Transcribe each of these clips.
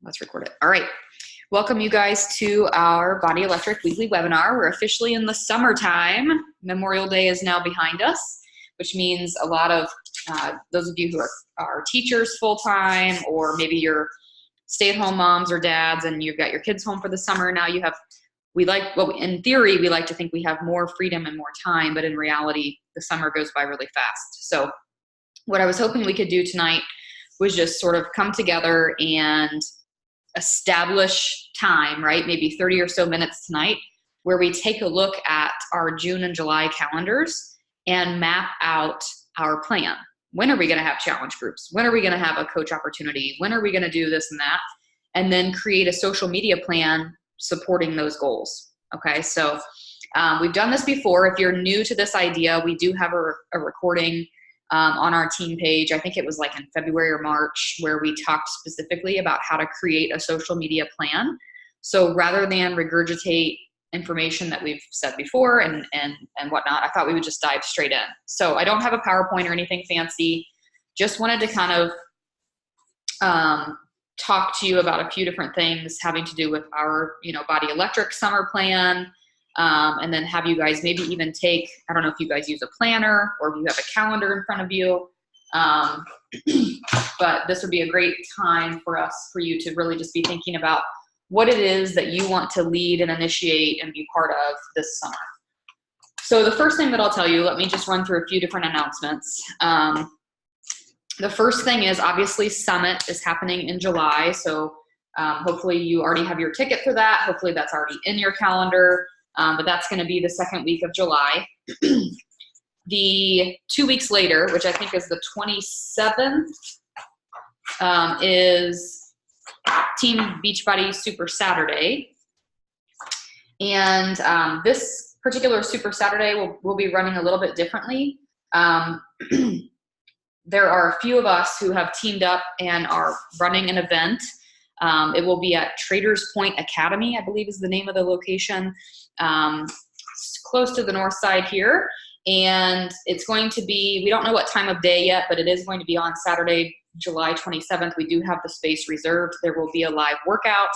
Let's record it. All right. Welcome you guys to our Body Electric weekly webinar. We're officially in the summertime. Memorial Day is now behind us, which means a lot of those of you who are teachers full-time, or maybe you're stay-at-home moms or dads and you've got your kids home for the summer. Now you have, in theory, we like to think we have more freedom and more time, but in reality, the summer goes by really fast. So what I was hoping we could do tonight was just sort of come together and establish time, right? Maybe 30 or so minutes tonight, where we take a look at our June and July calendars and map out our plan. When are we going to have challenge groups? When are we going to have a coach opportunity? When are we going to do this and that? And then create a social media plan supporting those goals. Okay, so we've done this before. If you're new to this idea, we do have a recording on our team page. I think it was like in February or March, where we talked specifically about how to create a social media plan. So rather than regurgitate information that we've said before and whatnot, I thought we would just dive straight in. So I don't have a PowerPoint or anything fancy. Just wanted to kind of talk to you about a few different things having to do with our, Body Electric summer plan. And then have you guys maybe even take, I don't know if you guys use a planner or if you have a calendar in front of you, but this would be a great time for you to really just be thinking about what it is that you want to lead and initiate and be part of this summer. So the first thing that I'll tell you, let me just run through a few different announcements. The first thing is obviously Summit is happening in July. So hopefully you already have your ticket for that. Hopefully that's already in your calendar. But that's going to be the second week of July. The 2 weeks later, which I think is the 27th, is Team Beachbody Super Saturday. And this particular Super Saturday will be running a little bit differently. There are a few of us who have teamed up and are running an event. It will be at Traders Point Academy, I believe is the name of the location. Close to the north side here, and it's going to be, we don't know what time of day yet, but it is going to be on Saturday, July 27th. We do have the space reserved. There will be a live workout.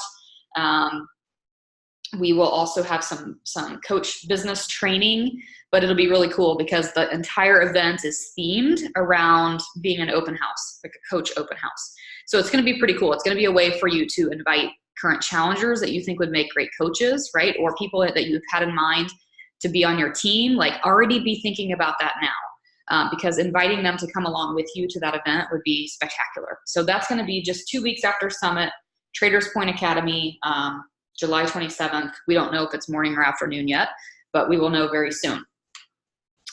We will also have some coach business training, but it'll be really cool because the entire event is themed around being an open house, like a coach open house. So it's going to be pretty cool. It's going to be a way for you to invite current challengers that you think would make great coaches, right? Or people that you've had in mind to be on your team, like already be thinking about that now, because inviting them to come along with you to that event would be spectacular. So that's going to be just 2 weeks after Summit, Traders Point Academy, July 27th. We don't know if it's morning or afternoon yet, but we will know very soon.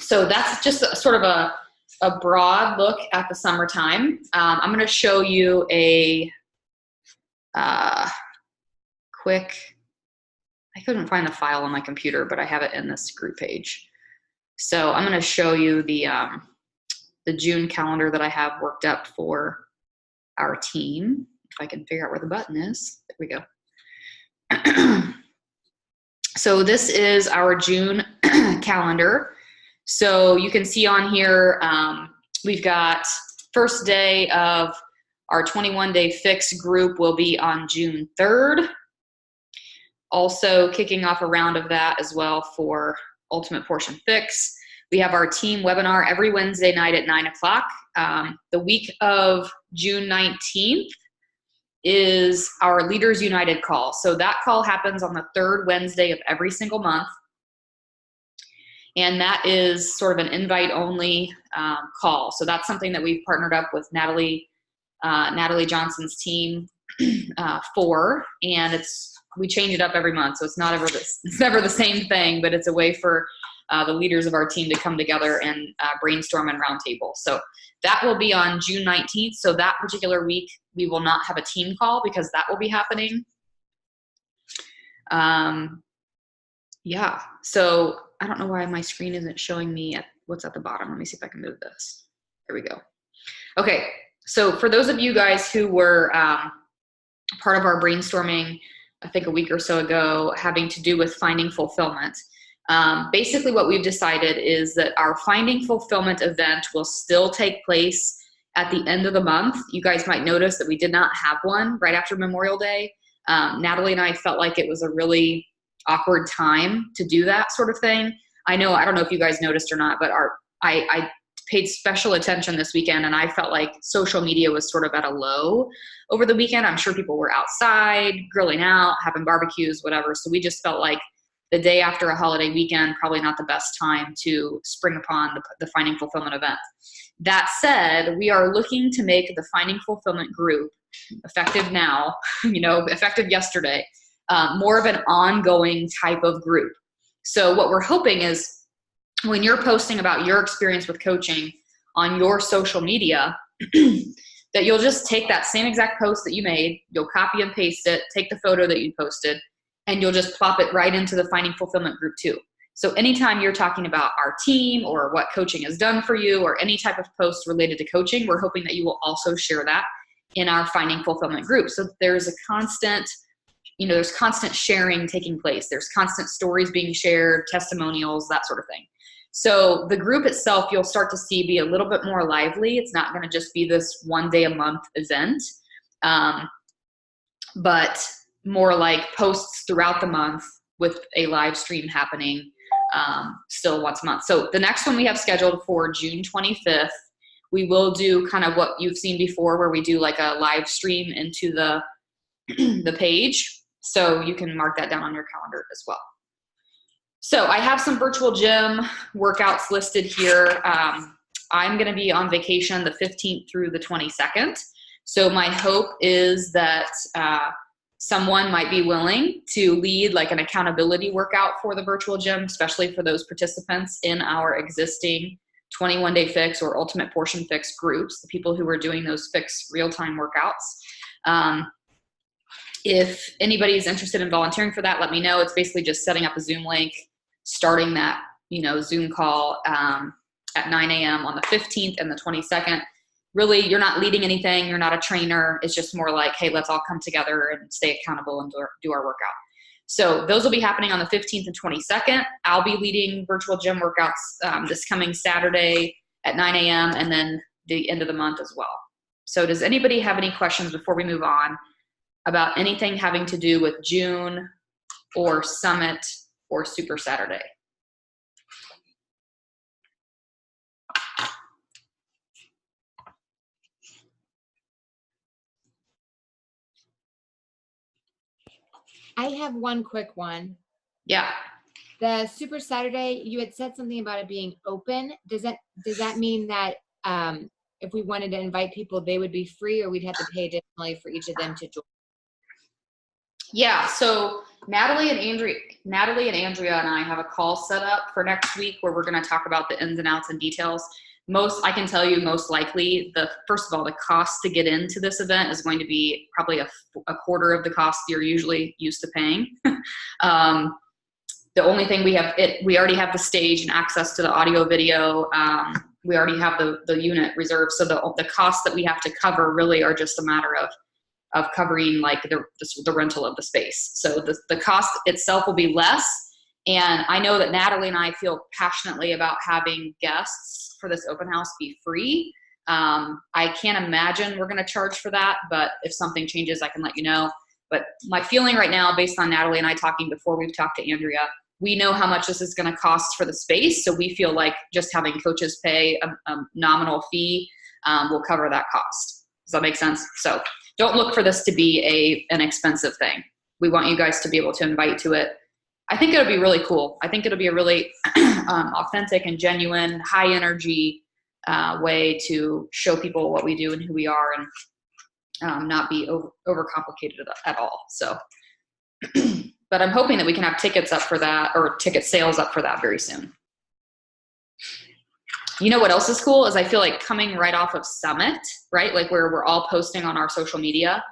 So that's just sort of a broad look at the summertime. I'm going to show you a quick, I couldn't find the file on my computer, but I have it in this group page. So I'm going to show you the June calendar that I have worked up for our team. If I can figure out where the button is. There we go. So this is our June calendar. So you can see on here, we've got first day of our 21-day fix group will be on June 3rd. Also kicking off a round of that as well for Ultimate Portion Fix. We have our team webinar every Wednesday night at 9 o'clock. The week of June 19th is our Leaders United call. So that call happens on the third Wednesday of every single month. And that is sort of an invite-only call. So that's something that we've partnered up with Natalie Johnson's team for, and we change it up every month. So it's never the same thing, but it's a way for the leaders of our team to come together and brainstorm and roundtable. So that will be on June 19th. So that particular week, we will not have a team call because that will be happening. Yeah, so I don't know why my screen isn't showing me what's at the bottom. Let me see if I can move this. There we go. Okay, so for those of you guys who were part of our brainstorming, I think a week or so ago, having to do with finding fulfillment, basically what we've decided is that our Finding Fulfillment event will still take place at the end of the month. You guys might notice that we did not have one right after Memorial Day. Natalie and I felt like it was a really awkward time to do that sort of thing. I don't know if you guys noticed or not, but I paid special attention this weekend, and I felt like social media was sort of at a low over the weekend. I'm sure people were outside, grilling out, having barbecues, whatever. So we just felt like the day after a holiday weekend, probably not the best time to spring upon the Finding Fulfillment event. That said, we are looking to make the Finding Fulfillment group, effective now, effective yesterday, more of an ongoing type of group. So what we're hoping is when you're posting about your experience with coaching on your social media, that you'll just take that same exact post that you made, you'll copy and paste it, take the photo that you posted, and you'll just plop it right into the Finding Fulfillment group too. So anytime you're talking about our team or what coaching has done for you or any type of post related to coaching, we're hoping that you will also share that in our Finding Fulfillment group. So there's a constant, there's constant sharing taking place. There's constant stories being shared, testimonials, that sort of thing. So the group itself, you'll start to see be a little bit more lively. It's not going to just be this one day a month event, but more like posts throughout the month with a live stream happening still once a month. So the next one we have scheduled for June 25th, we will do kind of what you've seen before, where we do like a live stream into the page. So you can mark that down on your calendar as well. So I have some virtual gym workouts listed here. I'm going to be on vacation the 15th through the 22nd. So my hope is that someone might be willing to lead like an accountability workout for the virtual gym, especially for those participants in our existing 21-day fix or ultimate portion fix groups, the people who are doing those fix real-time workouts. If anybody is interested in volunteering for that, let me know. It's basically just setting up a Zoom link, starting that Zoom call at 9 a.m. on the 15th and the 22nd. Really, you're not leading anything. You're not a trainer. It's just more like, hey, let's all come together and stay accountable and do our workout. So those will be happening on the 15th and 22nd. I'll be leading virtual gym workouts this coming Saturday at 9 a.m. and then the end of the month as well. So does anybody have any questions before we move on about anything having to do with June or Summit or Super Saturday? I have one quick one. Yeah. The Super Saturday, you had said something about it being open. Does that mean that if we wanted to invite people, they would be free, or we'd have to pay additionally for each of them to join? Yeah. So Natalie and Andrea and I have a call set up for next week where we're going to talk about the ins and outs and details. I can tell you most likely, first of all, the cost to get into this event is going to be probably a quarter of the cost you're usually used to paying. The only thing we already have the stage and access to the audio video. We already have the unit reserved. So the costs that we have to cover really are just a matter of covering like the rental of the space. So the cost itself will be less. And I know that Natalie and I feel passionately about having guests for this open house be free. I can't imagine we're going to charge for that, but if something changes, I can let you know. But my feeling right now, based on Natalie and I talking before we've talked to Andrea, we know how much this is going to cost for the space. So we feel like just having coaches pay a nominal fee will cover that cost. Does that make sense? So don't look for this to be an expensive thing. We want you guys to be able to invite to it. I think it'll be really cool. I think it'll be a really authentic and genuine, high energy way to show people what we do and who we are, and not be overcomplicated at all. So, but I'm hoping that we can have tickets up for that, or ticket sales up for that very soon. You know what else is cool is I feel like coming right off of Summit, right? Like where we're all posting on our social media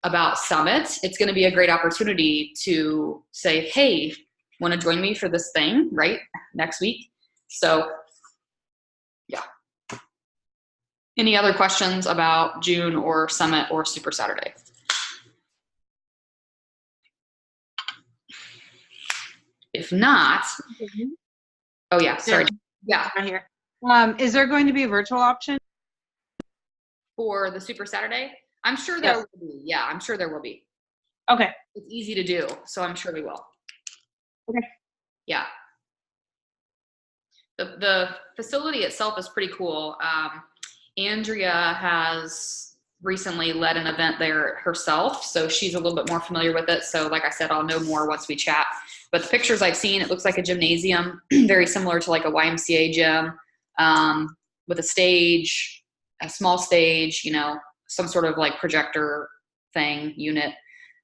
about Summit, it's going to be a great opportunity to say, hey, want to join me for this thing, right? Next week. So yeah. Any other questions about June or Summit or Super Saturday? If not, oh yeah, sorry. Yeah. Right here. Is there going to be a virtual option? for the Super Saturday? I'm sure there will be. Yeah, I'm sure there will be. Okay. It's easy to do, so I'm sure we will. Okay. Yeah. The facility itself is pretty cool. Andrea has recently led an event there herself, so she's a little bit more familiar with it. So like I said, I'll know more once we chat. But the pictures I've seen, it looks like a gymnasium, very similar to like a YMCA gym, with a stage, a small stage, you know, some sort of like projector thing, unit.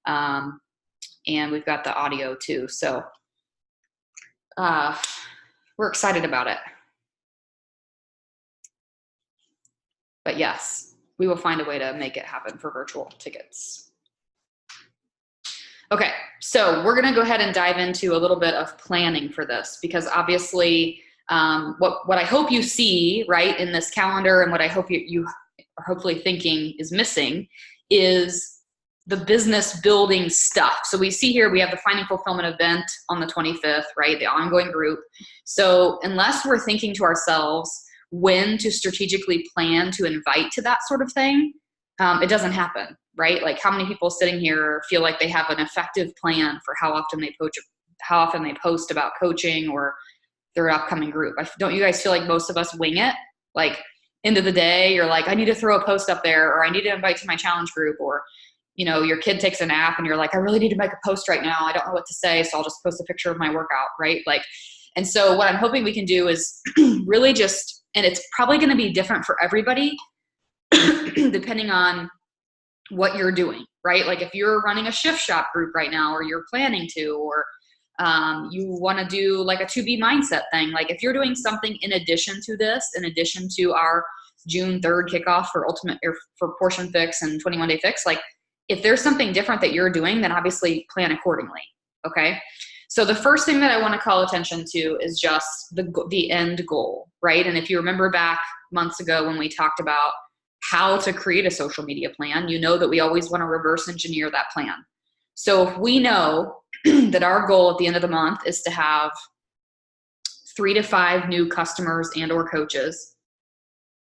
And we've got the audio too. So we're excited about it. But yes, we will find a way to make it happen for virtual tickets. Okay, so we're gonna go ahead and dive into a little bit of planning for this, because obviously what I hope you see, right, in this calendar, and what I hope you are hopefully thinking is missing, is the business building stuff. So we see here, we have the Finding Fulfillment event on the 25th, right? The ongoing group. So unless we're thinking to ourselves when to strategically plan to invite to that sort of thing, it doesn't happen, right? Like, how many people sitting here feel like they have an effective plan for how often they post about coaching or their upcoming group? Don't you guys feel like most of us wing it? Like, end of the day, you're like, I need to throw a post up there, or I need to invite to my challenge group, or you know, your kid takes a nap and you're like, I really need to make a post right now. I don't know what to say, so I'll just post a picture of my workout, right? Like, and so what I'm hoping we can do is really just, and it's probably going to be different for everybody depending on what you're doing, right? Like if you're running a shift shop group right now, or you're planning to, or you want to do like a 2B mindset thing. Like if you're doing something in addition to this, in addition to our June 3rd kickoff for for Portion Fix and 21 Day Fix, like if there's something different that you're doing, then obviously plan accordingly. Okay. So the first thing that I want to call attention to is just the end goal, right? And if you remember back months ago when we talked about how to create a social media plan, you know that we always want to reverse engineer that plan. So if we know that our goal at the end of the month is to have 3 to 5 new customers and or coaches,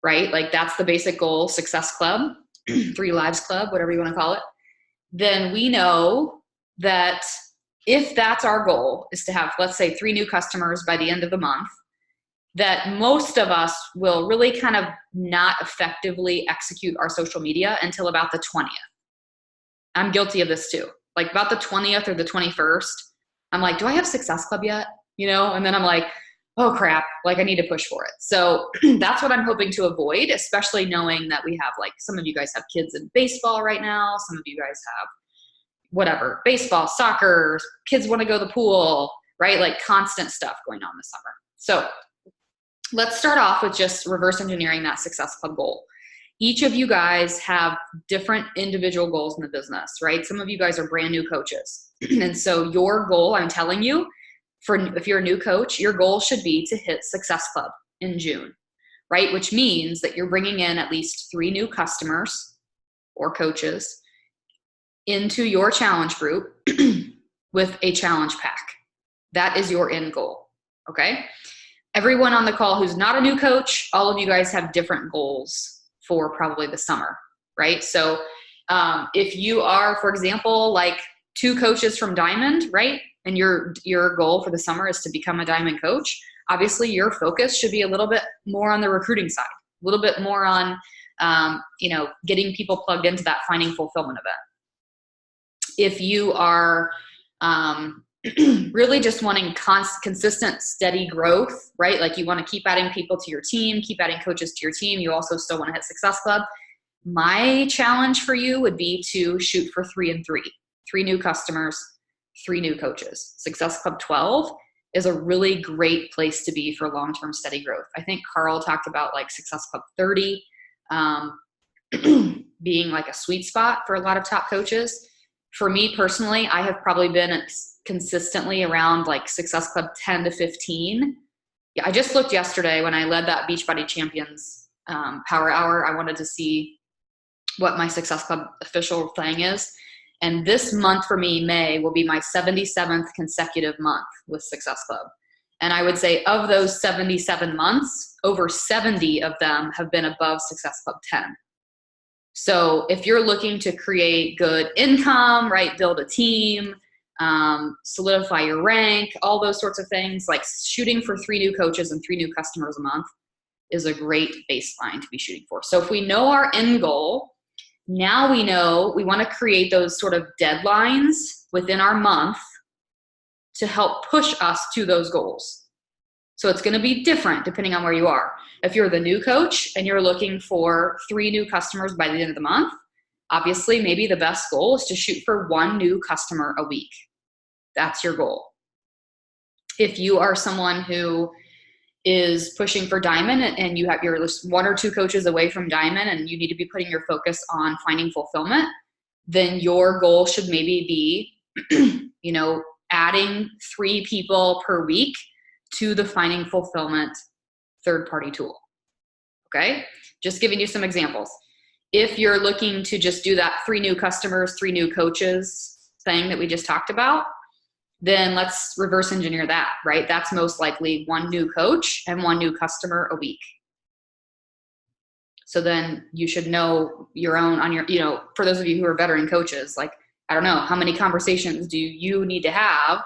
right? Like that's the basic goal, Success Club, 3 Lives Club, whatever you want to call it. Then we know that if that's our goal, is to have, let's say, 3 new customers by the end of the month, that most of us will really kind of not effectively execute our social media until about the 20th. I'm guilty of this too. Like about the 20th or the 21st, I'm like, do I have Success Club yet? You know, and then I'm like, oh crap, like I need to push for it. So that's what I'm hoping to avoid, especially knowing that we have, like, some of you guys have kids in baseball right now. Some of you guys have whatever, baseball, soccer, kids want to go to the pool, right? Like constant stuff going on this summer. So let's start off with just reverse engineering that Success Club goal. Each of you guys have different individual goals in the business, right? Some of you guys are brand new coaches. And so your goal, I'm telling you, if you're a new coach, your goal should be to hit Success Club in June, right? Which means that you're bringing in at least 3 new customers or coaches into your challenge group with a challenge pack. That is your end goal, okay? Everyone on the call who's not a new coach, all of you guys have different goals for probably the summer, right? So if you are, for example, like 2 coaches from Diamond, right? And your goal for the summer is to become a Diamond coach, obviously your focus should be a little bit more on the recruiting side, a little bit more on, getting people plugged into that Finding Fulfillment event. If you are really just wanting consistent, steady growth, right? Like you want to keep adding people to your team, keep adding coaches to your team. You also still want to hit Success Club. My challenge for you would be to shoot for 3 and 3, 3 new customers, 3 new coaches. Success Club 12 is a really great place to be for long-term steady growth. I think Carl talked about like Success Club 30 being like a sweet spot for a lot of top coaches. For me personally, I have probably been consistently around like Success Club 10 to 15. Yeah, I just looked yesterday when I led that Beachbody Champions Power Hour. I wanted to see what my Success Club official thing is. And this month for me, May, will be my 77th consecutive month with Success Club. And I would say of those 77 months, over 70 of them have been above Success Club 10. So if you're looking to create good income, right, build a team, solidify your rank, all those sorts of things, like shooting for 3 new coaches and 3 new customers a month is a great baseline to be shooting for. So if we know our end goal, now we know we want to create those sort of deadlines within our month to help push us to those goals. So it's going to be different depending on where you are. If you're the new coach and you're looking for 3 new customers by the end of the month, obviously maybe the best goal is to shoot for 1 new customer a week. That's your goal. If you are someone who is pushing for diamond and you have your 1 or 2 coaches away from diamond and you need to be putting your focus on finding fulfillment, then your goal should maybe be, adding 3 people per week to the Finding Fulfillment third-party tool. Okay? Just giving you some examples. If you're looking to just do that 3 new customers, 3 new coaches thing that we just talked about, then let's reverse engineer that, right? That's most likely 1 new coach and 1 new customer a week. So then you should know your own on your, for those of you who are veteran coaches, like, I don't know, how many conversations do you need to have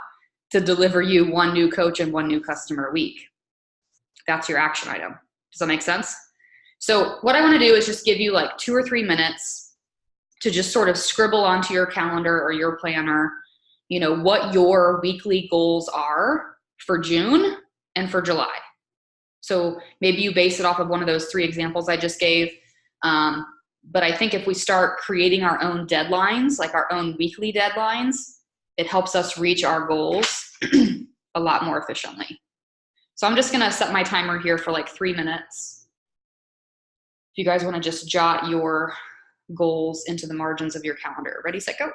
to deliver you 1 new coach and 1 new customer a week? That's your action item. Does that make sense? So what I want to do is just give you like 2 or 3 minutes to just sort of scribble onto your calendar or your planner, what your weekly goals are for June and for July. So maybe you base it off of one of those 3 examples I just gave. But I think if we start creating our own deadlines, like our own weekly deadlines, it helps us reach our goals a lot more efficiently. So I'm just going to set my timer here for like 3 minutes. If you guys want to just jot your goals into the margins of your calendar. Ready, set, go.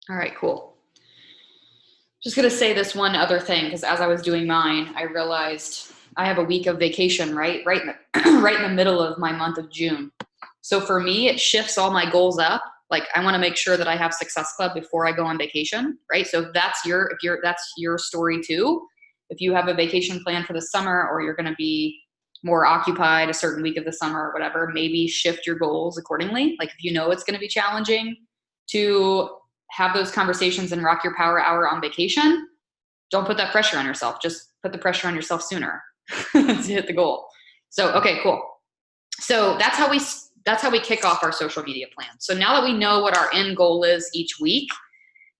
All right, cool. Just going to say this one other thing, because as I was doing mine, I realized I have a week of vacation, right in the middle of my month of June. So for me, it shifts all my goals up. Like I want to make sure that I have Success Club before I go on vacation, right? So if that's your story too, if you have a vacation plan for the summer or you're going to be more occupied a certain week of the summer or whatever, maybe shift your goals accordingly. Like if you know it's going to be challenging to have those conversations and rock your power hour on vacation, don't put that pressure on yourself. Just put the pressure on yourself sooner to hit the goal. So, okay, cool. So that's how we kick off our social media plan. So now that we know what our end goal is each week,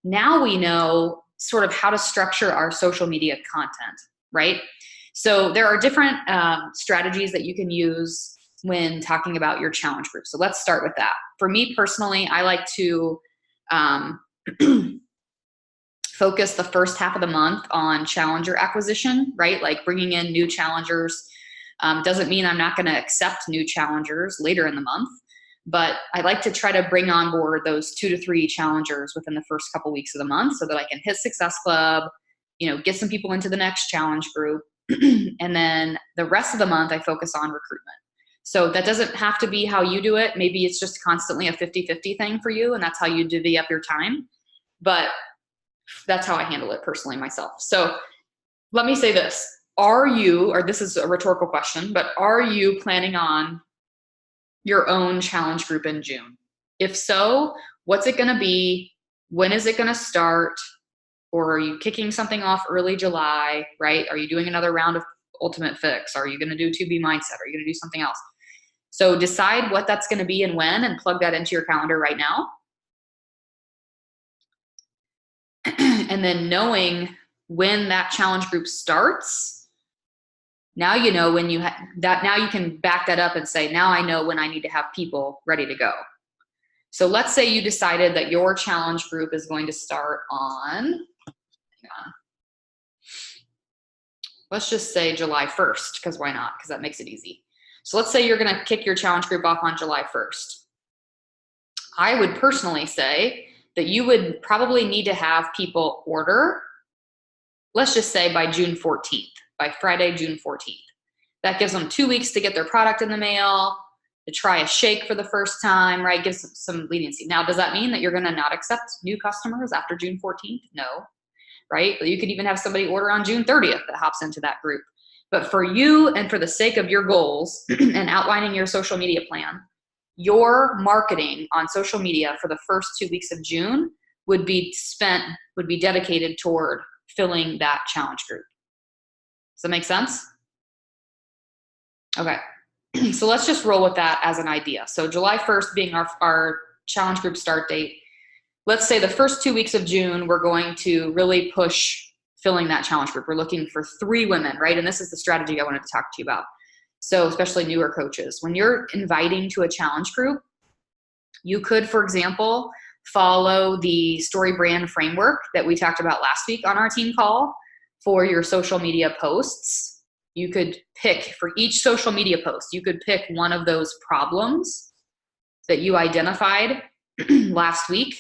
now we know sort of how to structure our social media content, right? So there are different strategies that you can use when talking about your challenge group. So let's start with that. For me personally, I like to focus the first half of the month on challenger acquisition, right? Like bringing in new challengers. Doesn't mean I'm not going to accept new challengers later in the month, but I like to try to bring on board those 2 to 3 challengers within the first couple weeks of the month so that I can hit Success Club, get some people into the next challenge group. And then the rest of the month, I focus on recruitment. So that doesn't have to be how you do it. Maybe it's just constantly a 50-50 thing for you, and that's how you divvy up your time. But that's how I handle it personally myself. So let me say this. Are you, or this is a rhetorical question, but are you planning on your own challenge group in June? If so, what's it going to be? When is it going to start? Or are you kicking something off early July, right? Are you doing another round of Ultimate Fix? Are you going to do 2B Mindset? Are you going to do something else? So decide what that's going to be and when, and plug that into your calendar right now. And then knowing when that challenge group starts, now you know when you now you can back that up and say, now I know when I need to have people ready to go. So let's say you decided that your challenge group is going to start on, let's just say July 1st, because why not? Because that makes it easy. So let's say you're going to kick your challenge group off on July 1st. I would personally say that you would probably need to have people order, let's just say by June 14th, by Friday, June 14th. That gives them 2 weeks to get their product in the mail, to try a shake for the first time, right? Gives some leniency. Now, does that mean that you're going to not accept new customers after June 14th? No, right? You could even have somebody order on June 30th that hops into that group. But for you and for the sake of your goals and outlining your social media plan, your marketing on social media for the first 2 weeks of June would be dedicated toward filling that challenge group. Does that make sense? Okay. So let's just roll with that as an idea. So July 1st being our challenge group start date. Let's say the first 2 weeks of June, we're going to really push filling that challenge group. We're looking for 3 women, right? And this is the strategy I wanted to talk to you about. So especially newer coaches, when you're inviting to a challenge group, you could, for example, follow the story brand framework that we talked about last week on our team call for your social media posts. You could pick for each social media post, you could pick one of those problems that you identified last week,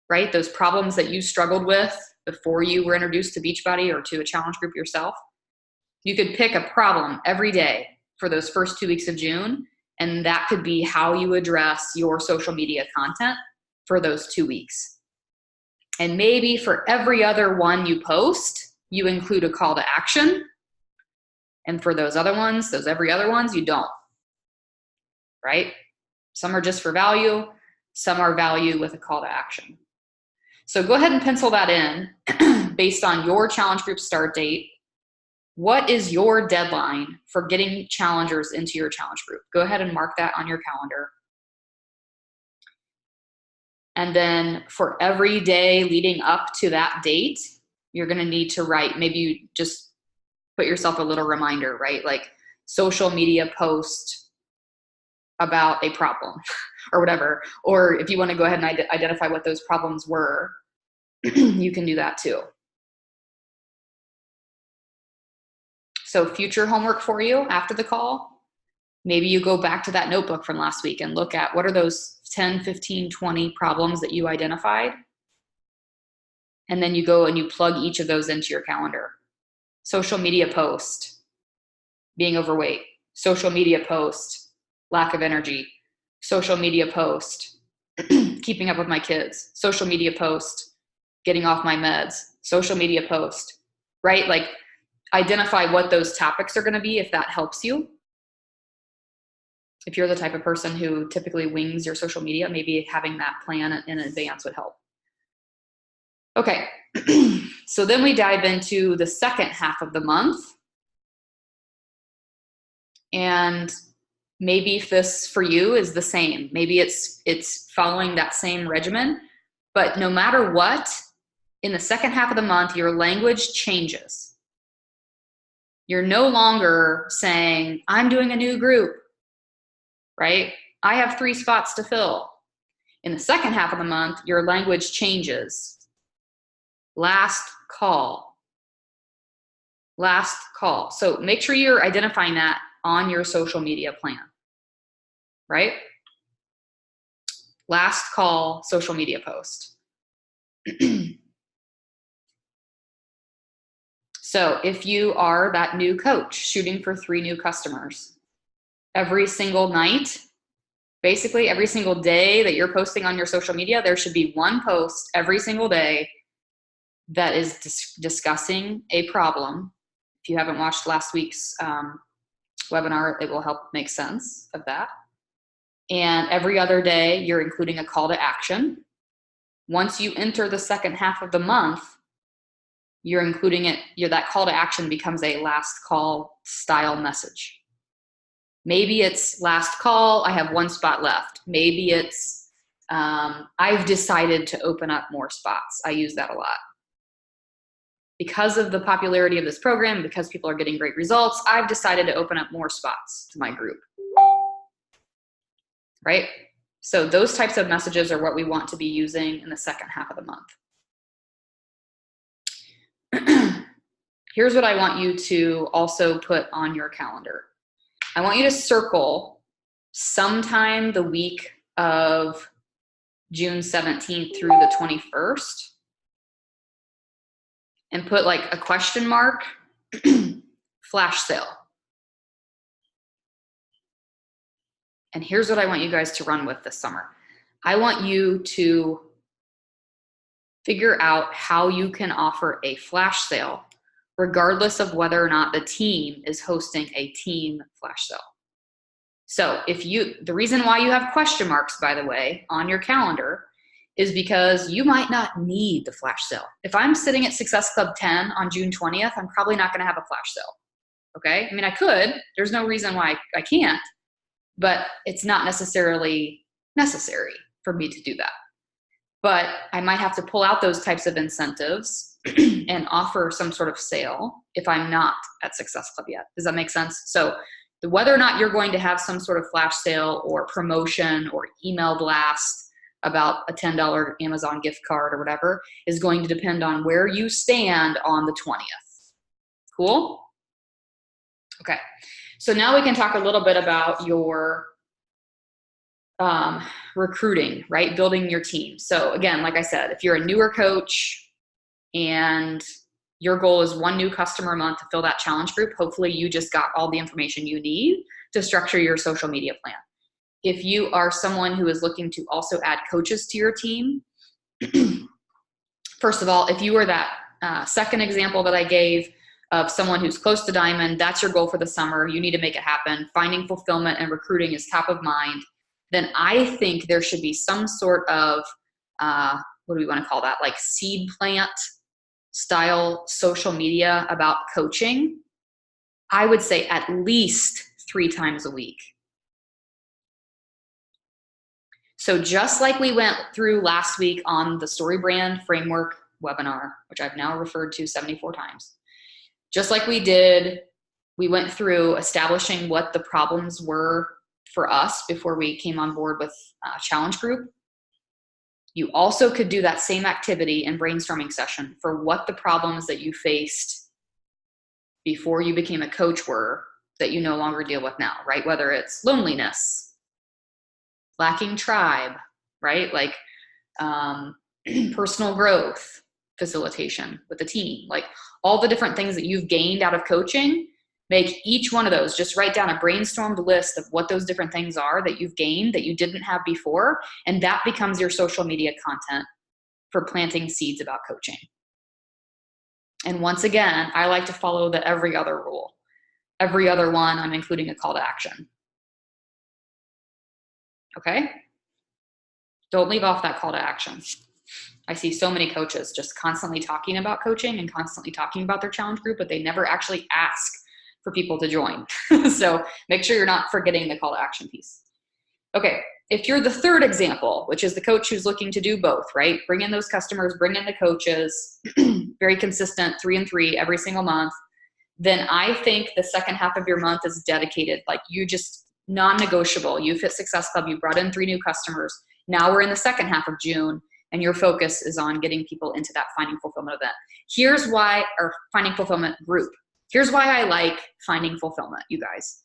right? Those problems that you struggled with before you were introduced to Beachbody or to a challenge group yourself. You could pick a problem every day for those first 2 weeks of June, and that could be how you address your social media content for those 2 weeks. And maybe for every other one you post, you include a call to action. And for those other ones, those every other ones, you don't, right? Some are just for value. Some are value with a call to action. So go ahead and pencil that in based on your challenge group start date. What is your deadline for getting challengers into your challenge group? Go ahead and mark that on your calendar. And then for every day leading up to that date, you're going to need to write, maybe you just put yourself a little reminder, right? Like social media post about a problem or whatever. Or if you want to go ahead and identify what those problems were, you can do that too. So future homework for you after the call, maybe you go back to that notebook from last week and look at what are those 10, 15, 20 problems that you identified. And then you go and you plug each of those into your calendar. Social media post, being overweight. Social media post, lack of energy. Social media post, keeping up with my kids. Social media post, getting off my meds. Social media post, right? Like identify what those topics are going to be if that helps you. If you're the type of person who typically wings your social media, maybe having that plan in advance would help. Okay, so then we dive into the second half of the month. And Maybe if this for you is the same, maybe it's following that same regimen, but no matter what, in the second half of the month, your language changes. You're no longer saying, I'm doing a new group, right? I have 3 spots to fill. In the second half of the month, your language changes. Last call. Last call. So make sure you're identifying that on your social media plan, right? Last call social media post. So if you are that new coach shooting for 3 new customers, every single night, basically every single day that you're posting on your social media, there should be one post every single day that is discussing a problem. If you haven't watched last week's webinar, it will help make sense of that. And every other day, you're including a call to action. Once you enter the second half of the month, you're including it, that call to action becomes a last call style message. Maybe it's last call, I have 1 spot left. Maybe it's, I've decided to open up more spots. I use that a lot. Because of the popularity of this program, because people are getting great results, I've decided to open up more spots to my group. Right? So those types of messages are what we want to be using in the second half of the month. Here's what I want you to also put on your calendar. I want you to circle sometime the week of June 17th through the 21st and put like a question mark, flash sale. And here's what I want you guys to run with this summer. I want you to figure out how you can offer a flash sale regardless of whether or not the team is hosting a team flash sale. So the reason why you have question marks, by the way, on your calendar is because you might not need the flash sale. If I'm sitting at Success Club 10 on June 20th, I'm probably not going to have a flash sale. Okay? I mean, I could. There's no reason why I can't, but it's not necessarily necessary for me to do that. But I might have to pull out those types of incentives and offer some sort of sale if I'm not at Success Club yet. Does that make sense? So whether or not you're going to have some sort of flash sale or promotion or email blast about a $10 Amazon gift card or whatever is going to depend on where you stand on the 20th. Cool? Okay. So now we can talk a little bit about your recruiting, right? Building your team. So again, like I said, if you're a newer coach and your goal is 1 new customer a month to fill that challenge group, hopefully you just got all the information you need to structure your social media plan. If you are someone who is looking to also add coaches to your team, first of all, if you were that second example that I gave of someone who's close to diamond, that's your goal for the summer, you need to make it happen, finding fulfillment and recruiting is top of mind, then I think there should be some sort of, what do we want to call that? Like seed plant style social media about coaching. I would say at least 3 times a week. So just like we went through last week on the StoryBrand Framework webinar, which I've now referred to 74 times, just like we went through establishing what the problems were for us before we came on board with Challenge Group. You also could do that same activity and brainstorming session for what the problems that you faced before you became a coach were that you no longer deal with now, right? Whether it's loneliness, lacking tribe, right? Like personal growth facilitation with the team, like all the different things that you've gained out of coaching. Make each one of those, just write down a brainstormed list of what those different things are that you've gained that you didn't have before, and that becomes your social media content for planting seeds about coaching. And once again, I like to follow the every other rule. Every other one, I'm including a call to action. Okay? Don't leave off that call to action. I see so many coaches just constantly talking about coaching and constantly talking about their challenge group, but they never actually ask for people to join. So make sure you're not forgetting the call to action piece. Okay, if you're the third example, which is the coach who's looking to do both, right? Bring in those customers, bring in the coaches, very consistent, 3 and 3 every single month. Then I think the second half of your month is dedicated. Like you just non-negotiable. You've hit Success Club. You brought in 3 new customers. Now we're in the second half of June and your focus is on getting people into that Finding Fulfillment event. Here's why, or Finding Fulfillment group. Here's why I like Finding Fulfillment, you guys.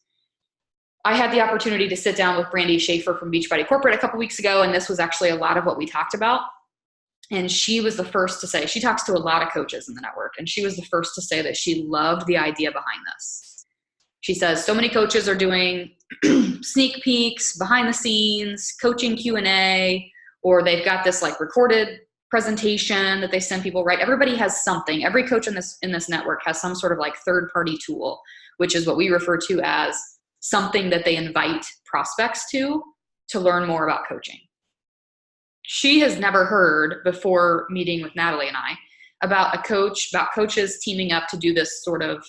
I had the opportunity to sit down with Brandy Schaefer from Beachbody Corporate a couple weeks ago, and this was actually a lot of what we talked about. And she was the first to say, she talks to a lot of coaches in the network, and she was the first to say that she loved the idea behind this. She says, so many coaches are doing sneak peeks, behind the scenes, coaching Q&A, or they've got this like recorded presentation that they send people, right? Everybody has something. Every coach in this network has some sort of like third-party tool, which is what we refer to as something that they invite prospects to learn more about coaching. She has never heard before meeting with Natalie and I about coaches teaming up to do this sort of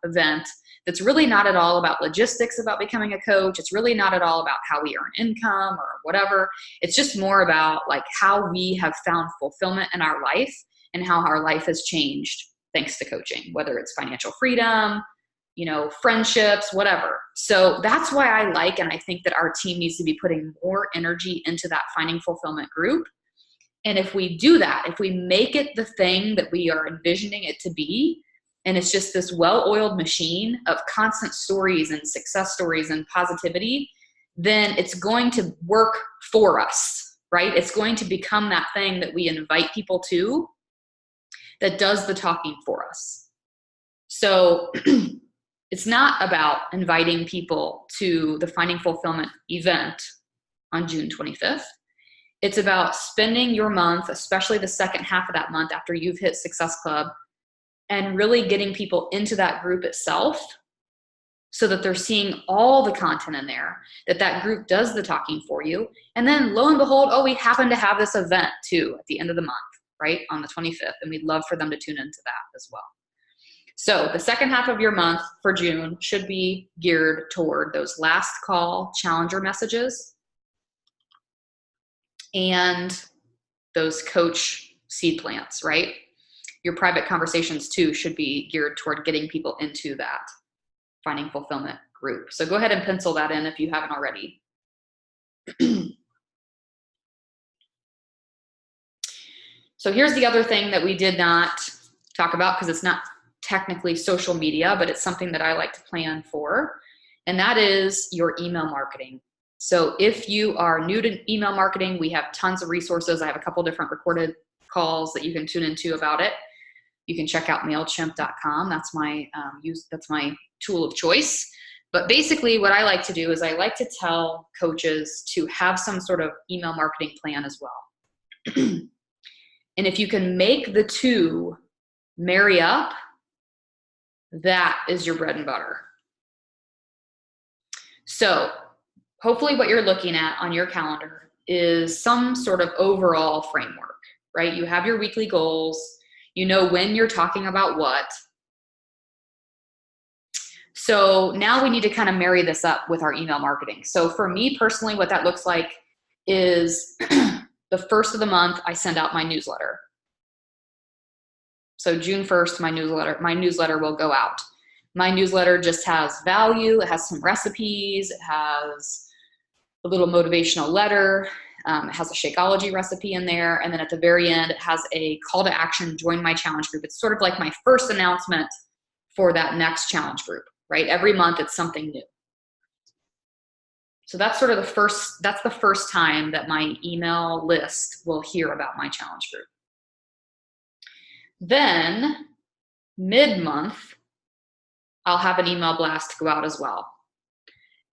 event that's really not at all about logistics about becoming a coach. It's really not at all about how we earn income or whatever. It's just more about like how we have found fulfillment in our life and how our life has changed thanks to coaching, whether it's financial freedom, friendships, whatever. So that's why I like, and I think that our team needs to be putting more energy into that Finding Fulfillment group. And if we do that, if we make it the thing that we are envisioning it to be, and it's just this well-oiled machine of constant stories and success stories and positivity, then it's going to work for us, right? It's going to become that thing that we invite people to that does the talking for us. So it's not about inviting people to the Finding Fulfillment event on June 25th. It's about spending your month, especially the second half of that month after you've hit Success Club, and really getting people into that group itself so that they're seeing all the content in there, that group does the talking for you. And then lo and behold, we happen to have this event too at the end of the month, right? On the 25th. And we'd love for them to tune into that as well. So the second half of your month for June should be geared toward those last call challenger messages and those coach seed plants, right? Your private conversations too should be geared toward getting people into that Finding Fulfillment group. So go ahead and pencil that in if you haven't already. So here's the other thing that we did not talk about because it's not technically social media, but it's something that I like to plan for, and that is your email marketing. So if you are new to email marketing, we have tons of resources. I have a couple different recorded calls that you can tune into about it. You can check out MailChimp.com. That's my that's my tool of choice. But basically what I like to do is I like to tell coaches to have some sort of email marketing plan as well. And if you can make the two marry up, that is your bread and butter. So hopefully what you're looking at on your calendar is some sort of overall framework, right? You have your weekly goals. You know when you're talking about what. So now we need to kind of marry this up with our email marketing. So for me personally, what that looks like is the first of the month, I send out my newsletter. So June 1st, my newsletter will go out. My newsletter just has value. It has some recipes. It has a little motivational letter. It has a Shakeology recipe in there. And then at the very end, it has a call to action, join my challenge group. It's sort of like my first announcement for that next challenge group, right? Every month it's something new. So that's sort of that's the first time that my email list will hear about my challenge group. Then mid-month, I'll have an email blast go out as well.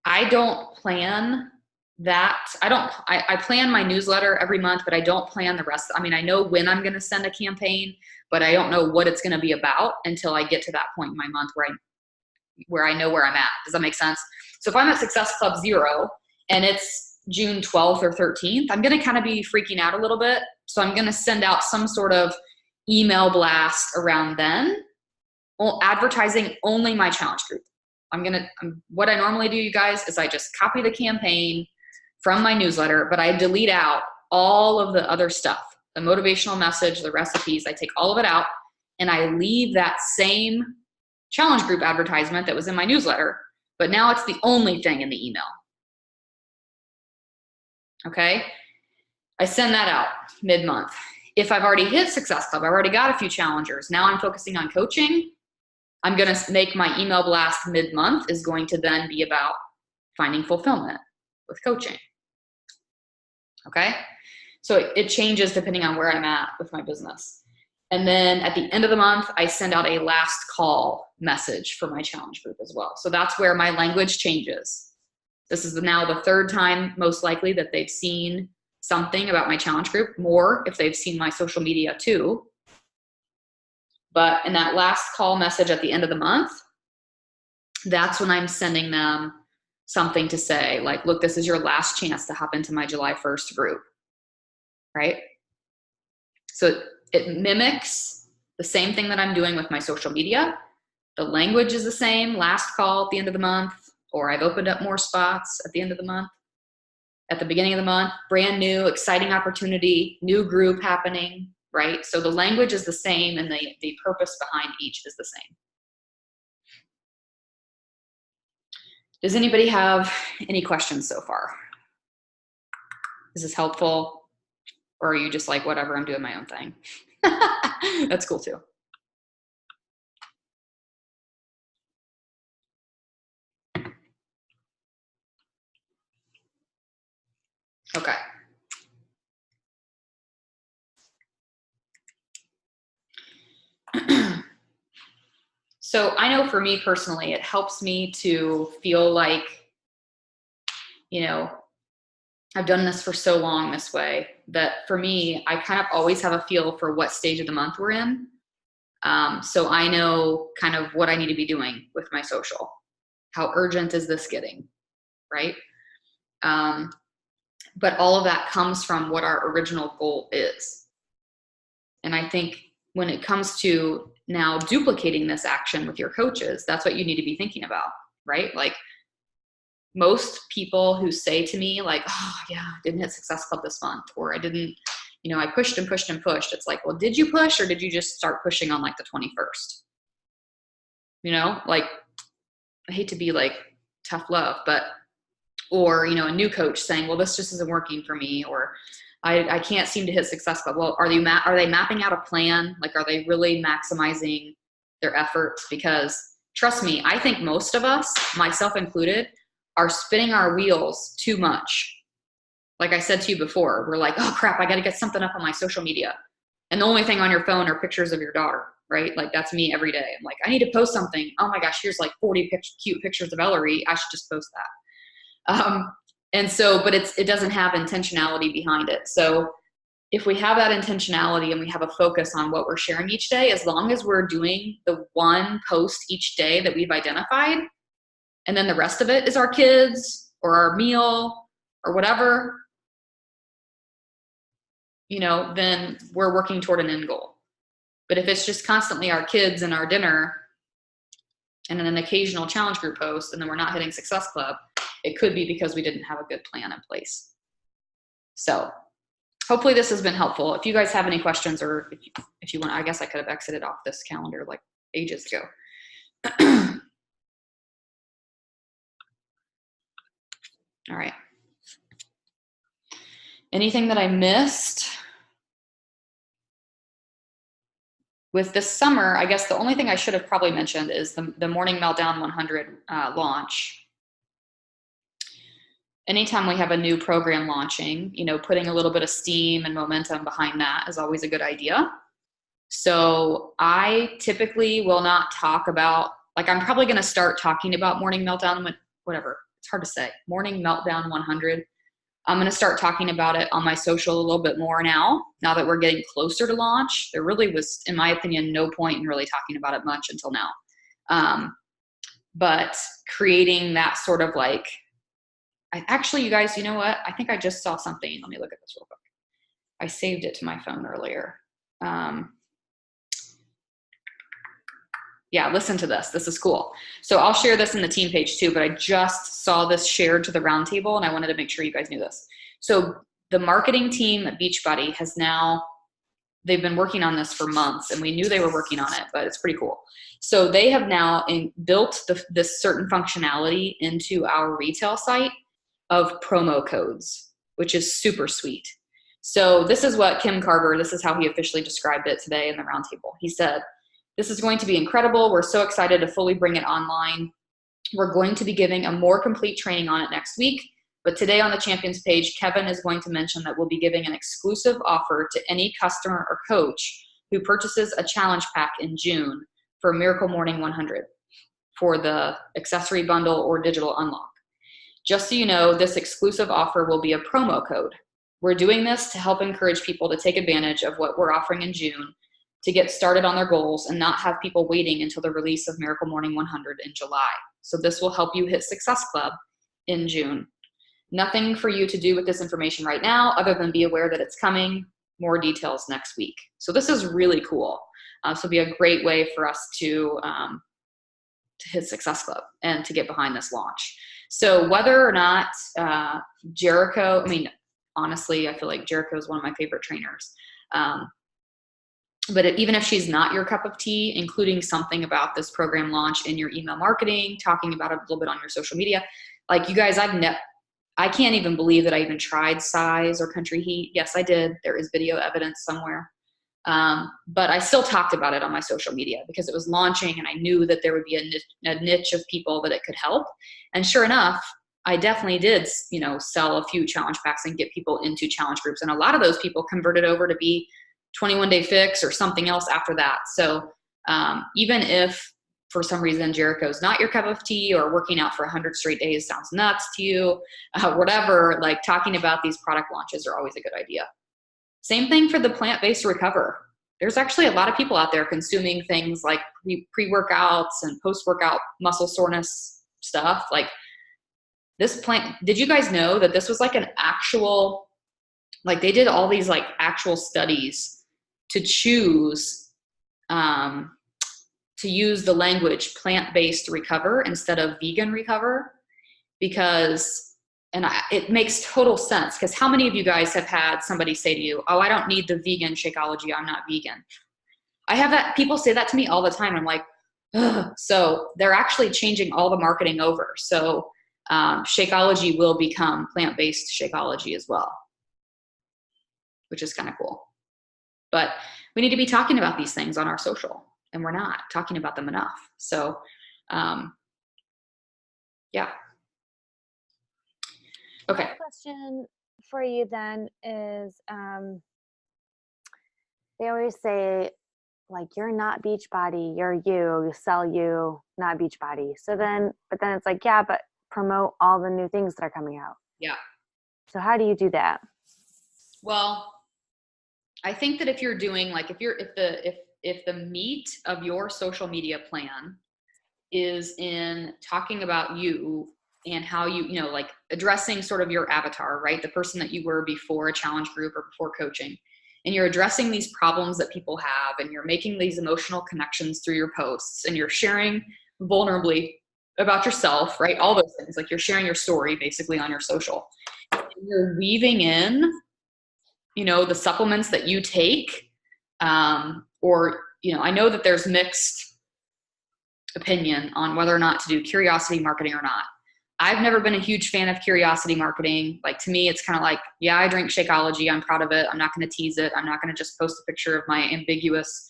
I don't plan that. I plan my newsletter every month, but I don't plan the rest. I mean, I know when I'm going to send a campaign, but I don't know what it's going to be about until I get to that point in my month where I know where I'm at. Does that make sense? So if I'm at Success Club 0 and it's June 12th or 13th, I'm going to kind of be freaking out a little bit. So I'm going to send out some sort of email blast around then advertising only my challenge group. What I normally do, you guys, is I just copy the campaign from my newsletter, but I delete out all of the other stuff, the motivational message, the recipes. I take all of it out and I leave that same challenge group advertisement that was in my newsletter, but now it's the only thing in the email. Okay. I send that out mid-month. If I've already hit Success Club, I've already got a few challengers. Now I'm focusing on coaching. I'm going to make my email blast mid-month is going to then be about finding fulfillment with coaching. Okay. So it changes depending on where I'm at with my business. And then at the end of the month, I send out a last call message for my challenge group as well. So that's where my language changes. This is now the third time, most likely, that they've seen something about my challenge group, more if they've seen my social media too. But in that last call message at the end of the month, that's when I'm sending them something to say, like, look, this is your last chance to hop into my July 1st group, right? So it mimics the same thing that I'm doing with my social media. The language is the same, last call at the end of the month, or I've opened up more spots at the end of the month. At the beginning of the month, brand new, exciting opportunity, new group happening, right? So the language is the same and the purpose behind each is the same. Does anybody have any questions so far? Is this helpful? Or are you just like, whatever, I'm doing my own thing? That's cool too. Okay. So I know for me personally, it helps me to feel like, you know, I've done this for so long this way that for me, I kind of always have a feel for what stage of the month we're in. So I know kind of what I need to be doing with my social. How urgent is this getting, right? But all of that comes from what our original goal is. And I think when it comes to now duplicating this action with your coaches, that's what you need to be thinking about, right? Like most people who say to me like, oh yeah, I didn't hit Success Club this month, or I didn't, you know, I pushed and pushed and pushed. It's like, well, did you push or did you just start pushing on like the 21st? You know, like I hate to be like tough love, but, or, you know, a new coach saying, well, this just isn't working for me, or I can't seem to hit Success Club. Well, are they mapping out a plan? Like, are they really maximizing their efforts? Because trust me, I think most of us, myself included, are spinning our wheels too much. Like I said to you before, we're like, oh crap, I got to get something up on my social media. And the only thing on your phone are pictures of your daughter, right? Like that's me every day. I'm like, I need to post something. Oh my gosh, here's like 40 cute pictures of Ellery. I should just post that. And so, but it doesn't have intentionality behind it. So if we have that intentionality and we have a focus on what we're sharing each day, as long as we're doing the one post each day that we've identified, and then the rest of it is our kids or our meal or whatever, you know, then we're working toward an end goal. But if it's just constantly our kids and our dinner and then an occasional challenge group post, and then we're not hitting Success Club, it could be because we didn't have a good plan in place. So hopefully this has been helpful. If you guys have any questions, or if you want, I guess I could have exited off this calendar like ages ago. All right. Anything that I missed? With this summer, I guess the only thing I should have probably mentioned is the Morning Meltdown 100 launch. Anytime we have a new program launching, you know, putting a little bit of steam and momentum behind that is always a good idea. So I typically will not talk about, like I'm probably going to start talking about Morning Meltdown, whatever, it's hard to say, Morning Meltdown 100. I'm going to start talking about it on my social a little bit more now that we're getting closer to launch. There really was, in my opinion, no point in really talking about it much until now. But creating that sort of like, actually, you guys, you know what? I think I just saw something. Let me look at this real quick. I saved it to my phone earlier. Yeah, listen to this. This is cool. So I'll share this in the team page too, but I just saw this shared to the roundtable and I wanted to make sure you guys knew this. So the marketing team at Beachbody has now, they've been working on this for months and we knew they were working on it, but it's pretty cool. So they have now built this certain functionality into our retail site of promo codes, which is super sweet. So this is what Kim Carver, this is how he officially described it today in the roundtable. He said, "This is going to be incredible. We're so excited to fully bring it online. We're going to be giving a more complete training on it next week. But today on the Champions page, Kevin is going to mention that we'll be giving an exclusive offer to any customer or coach who purchases a challenge pack in June for Miracle Morning 100 for the accessory bundle or digital unlock. Just so you know, this exclusive offer will be a promo code. We're doing this to help encourage people to take advantage of what we're offering in June to get started on their goals and not have people waiting until the release of Miracle Morning 100 in July. So this will help you hit Success Club in June. Nothing for you to do with this information right now other than be aware that it's coming. More details next week." So this is really cool. So it'll be a great way for us to hit Success Club and to get behind this launch. So whether or not Jericho, I mean, honestly, I feel like Jericho is one of my favorite trainers. But even if she's not your cup of tea, including something about this program launch in your email marketing, talking about it a little bit on your social media, like you guys, I can't even believe that I even tried Size or Country Heat. Yes, I did. There is video evidence somewhere. But I still talked about it on my social media because it was launching and I knew that there would be a niche of people that it could help. And sure enough, I definitely did, sell a few challenge packs and get people into challenge groups. And a lot of those people converted over to be 21 Day Fix or something else after that. So even if for some reason Jericho's not your cup of tea or working out for 100 straight days sounds nuts to you, whatever, like talking about these product launches are always a good idea. Same thing for the plant-based Recover. There's actually a lot of people out there consuming things like pre-workouts and post-workout muscle soreness stuff. Like this plant, did you guys know that this was like an actual, like they did all these like actual studies to choose, to use the language plant-based Recover instead of vegan Recover because, it makes total sense because how many of you guys have had somebody say to you, "Oh, I don't need the vegan Shakeology, I'm not vegan." I have that, people say that to me all the time. I'm like, ugh. So they're actually changing all the marketing over. So Shakeology will become plant-based Shakeology as well, which is kind of cool. But we need to be talking about these things on our social, and we're not talking about them enough. So, yeah. Okay. My question for you then is, they always say, like, you're not Beachbody, you're you sell you, not Beachbody. So then, but then it's like, yeah, but promote all the new things that are coming out. Yeah. So how do you do that? Well, I think that if you're doing like, if the meat of your social media plan is in talking about you and how you, like addressing sort of your avatar, right? The person that you were before a challenge group or before coaching, and you're addressing these problems that people have, and you're making these emotional connections through your posts, and you're sharing vulnerably about yourself, right? All those things, like you're sharing your story basically on your social. And you're weaving in, the supplements that you take, or, I know that there's mixed opinion on whether or not to do curiosity marketing or not. I've never been a huge fan of curiosity marketing. Like to me, it's kind of like, yeah, I drink Shakeology. I'm proud of it. I'm not going to tease it. I'm not going to just post a picture of my ambiguous,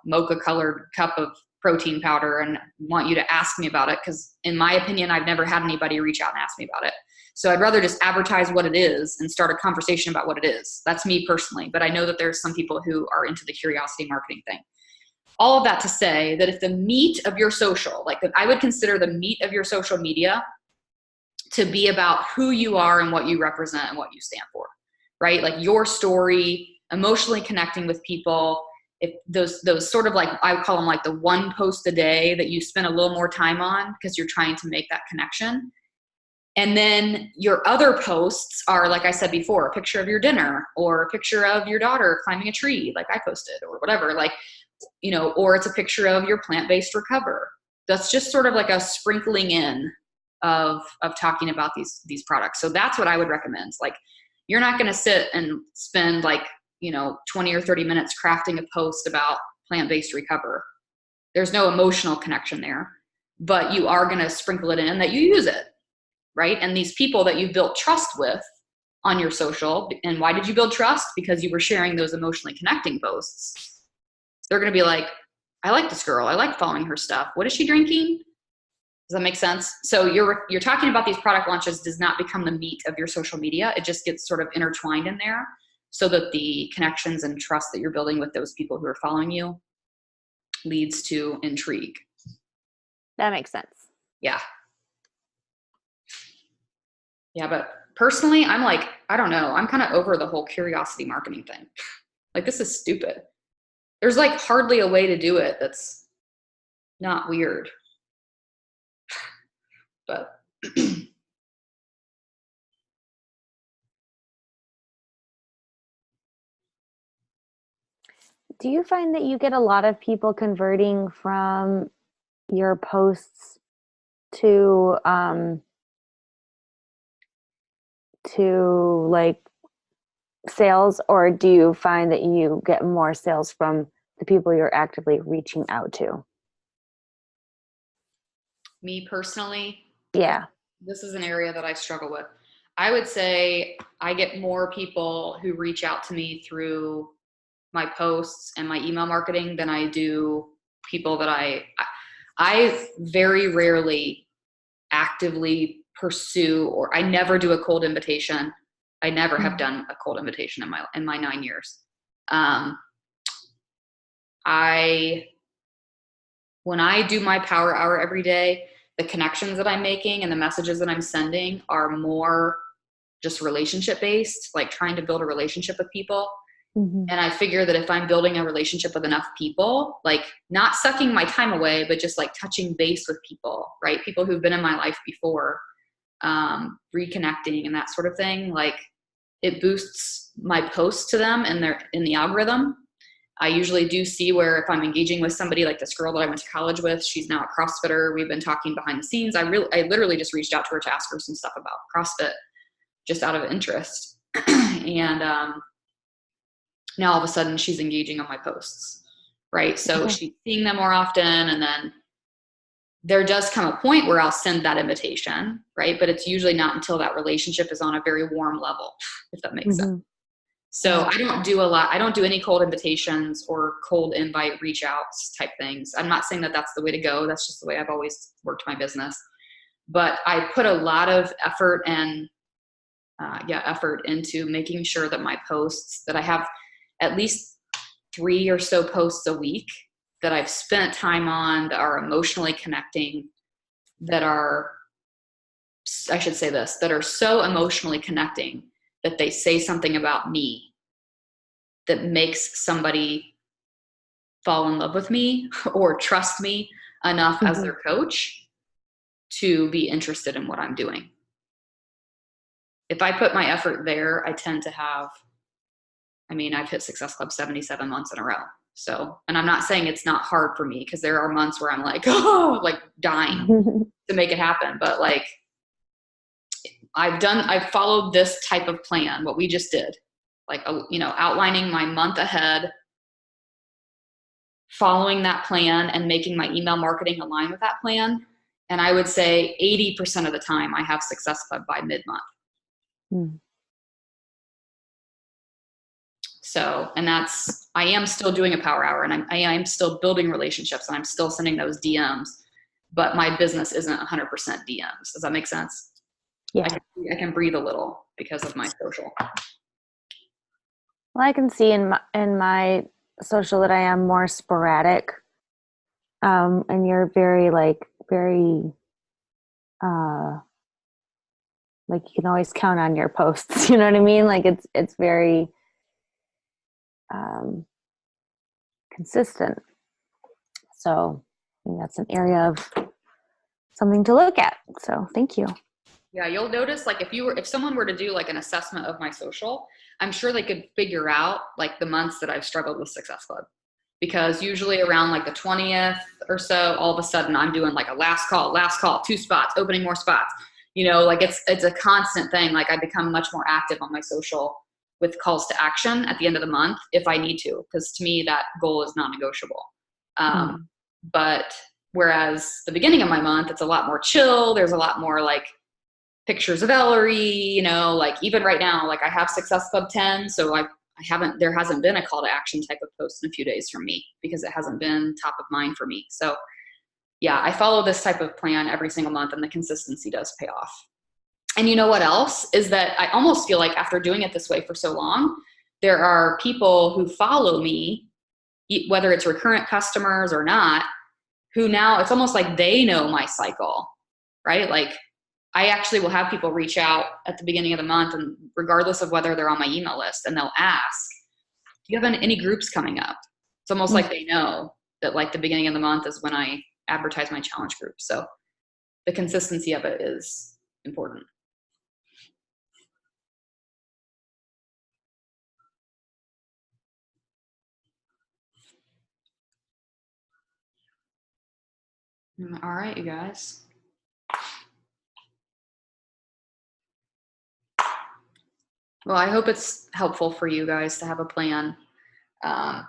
mocha colored cup of protein powder and want you to ask me about it. Cause in my opinion, I've never had anybody reach out and ask me about it. So I'd rather just advertise what it is and start a conversation about what it is. That's me personally. But I know that there's some people who are into the curiosity marketing thing. All of that to say that if the meat of your social, like I would consider the meat of your social media to be about who you are and what you represent and what you stand for, right? Like your story, emotionally connecting with people. If those sort of like, I call them like the one post a day that you spend a little more time on because you're trying to make that connection. And then your other posts are, like I said before, a picture of your dinner or a picture of your daughter climbing a tree, like I posted, or whatever. Like or it's a picture of your plant-based recover. That's just sort of like a sprinkling in of talking about these products. So that's what I would recommend. Like, you're not going to sit and spend 20 or 30 minutes crafting a post about plant-based recover. There's no emotional connection there, but you are going to sprinkle it in that you use it, right? And these people that you built trust with on your social, and why did you build trust? Because you were sharing those emotionally connecting posts. They're going to be like, I like this girl. I like following her stuff. What is she drinking? Does that make sense? So you're talking about these product launches does not become the meat of your social media. It just gets sort of intertwined in there so that the connections and trust that you're building with those people who are following you leads to intrigue. That makes sense. Yeah. Yeah, but personally, I'm like, I don't know. I'm kind of over the whole curiosity marketing thing. Like, this is stupid. There's like hardly a way to do it that's not weird. But Do you find that you get a lot of people converting from your posts to like sales, or do you find that you get more sales from the people you're actively reaching out to? me personally, Yeah. this is an area that I struggle with. I would say I get more people who reach out to me through my posts and my email marketing than I do people that I very rarely actively pursue, or I never do a cold invitation. I never have done a cold invitation in my 9 years. When I do my power hour every day, the connections that I'm making and the messages that I'm sending are more just relationship based, like trying to build a relationship with people. Mm-hmm. And I figure that if I'm building a relationship with enough people, like not sucking my time away, but just like touching base with people, right? People who've been in my life before, reconnecting and that sort of thing. Like, it boosts my posts to them and they're in the algorithm. I usually do see where if I'm engaging with somebody like this girl that I went to college with, she's now a CrossFitter. We've been talking behind the scenes. I literally just reached out to her to ask her some stuff about CrossFit just out of interest. And now all of a sudden she's engaging on my posts, right? So she's seeing them more often. And then there does come a point where I'll send that invitation, right? But it's usually not until that relationship is on a very warm level, if that makes sense. So I don't do I don't do any cold invitations or cold invite reach outs type things. I'm not saying that that's the way to go. That's just the way I've always worked my business. But I put a lot of effort and effort into making sure that my posts, that I have at least 3 or so posts a week that I've spent time on, that are emotionally connecting, that are, I should say this, that are so emotionally connecting that they say something about me that makes somebody fall in love with me or trust me enough as their coach to be interested in what I'm doing. If I put my effort there, I tend to have, I've hit Success Club 77 months in a row. So, and I'm not saying it's not hard for me, because there are months where I'm like, like dying to make it happen. But like, I've followed this type of plan, what we just did, like, outlining my month ahead, following that plan and making my email marketing align with that plan. And I would say 80% of the time I have Success Club by mid-month. So, and I am still doing a power hour, and I am still building relationships, and I'm still sending those DMs, but my business isn't 100% DMs. Does that make sense? Yeah. I can breathe a little because of my social. Well, I can see in my social that I am more sporadic. And you're very, like you can always count on your posts. You know what I mean? Like it's very consistent. So I think that's an area of something to look at. So thank you. Yeah, you'll notice, like, if someone were to do like an assessment of my social, I'm sure they could figure out like the months that I've struggled with Success Club. because usually around like the 20th or so, all of a sudden I'm doing like a last call, 2 spots, opening more spots. You know, like it's a constant thing. Like I become much more active on my social with calls to action at the end of the month if I need to, because to me that goal is non-negotiable. But whereas the beginning of my month, it's a lot more chill. There's a lot more like pictures of Ellery, you know, like even right now, like I have Success Club 10. So like there hasn't been a call to action type of post in a few days from me because it hasn't been top of mind for me. So yeah, I follow this type of plan every single month and the consistency does pay off. And you know what else is that I almost feel like after doing it this way for so long, there are people who follow me, whether it's recurrent customers or not, who now it's almost like they know my cycle, right? Like I actually will have people reach out at the beginning of the month, and regardless of whether they're on my email list, and they'll ask, do you have any groups coming up? It's almost like they know that like the beginning of the month is when I advertise my challenge group. So the consistency of it is important. All right, you guys. Well, I hope it's helpful for you guys to have a plan. I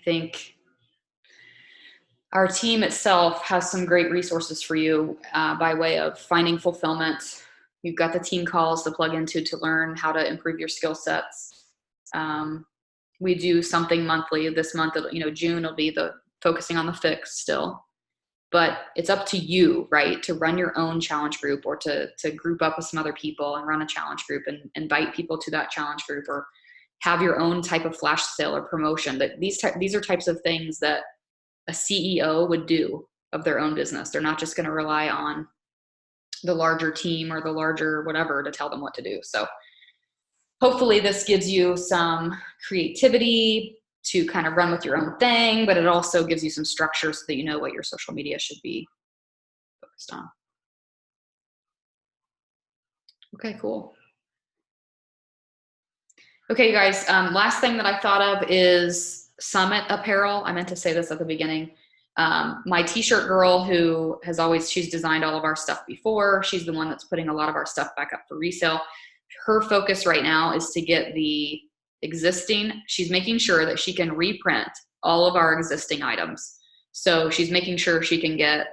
think our team itself has some great resources for you by way of finding fulfillment. You've got the team calls to plug into to learn how to improve your skill sets. We do something monthly. This month, you know, June will be the focusing on the fix still. But it's up to you, right, to run your own challenge group or to group up with some other people and run a challenge group and invite people to that challenge group, or have your own type of flash sale or promotion. That these are types of things that a CEO would do of their own business. They're not just going to rely on the larger team or the larger whatever to tell them what to do. So hopefully this gives you some creativity to kind of run with your own thing, but it also gives you some structure so that you know what your social media should be focused on. Okay, cool. Okay, you guys, last thing that I thought of is Summit Apparel. I meant to say this at the beginning. My t-shirt girl who has she's designed all of our stuff before. She's the one that's putting a lot of our stuff back up for resale. Her focus right now is to get the she's making sure that she can reprint all of our existing items. So she's making sure she can get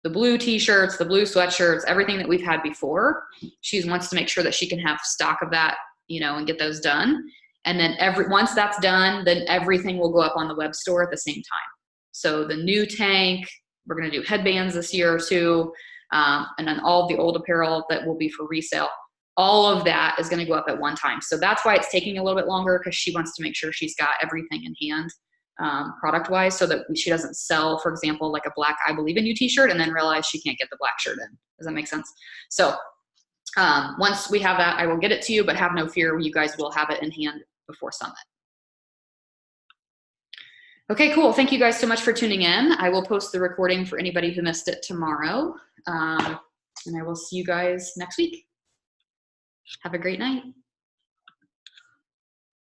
the blue t-shirts, the blue sweatshirts, everything that we've had before. She wants to make sure that she can have stock of that, you know, and get those done. And then once that's done, then everything will go up on the web store at the same time. So the new tank, we're going to do headbands this year too. And then all of the old apparel that will be for resale. All of that is going to go up at one time. So that's why it's taking a little bit longer, because she wants to make sure she's got everything in hand product wise, so that she doesn't sell, for example, like a black I Believe in You t-shirt and then realize she can't get the black shirt in. Does that make sense? So once we have that, I will get it to you, but have no fear, you guys will have it in hand before Summit. Okay, cool. Thank you guys so much for tuning in. I will post the recording for anybody who missed it tomorrow. And I will see you guys next week. Have a great night.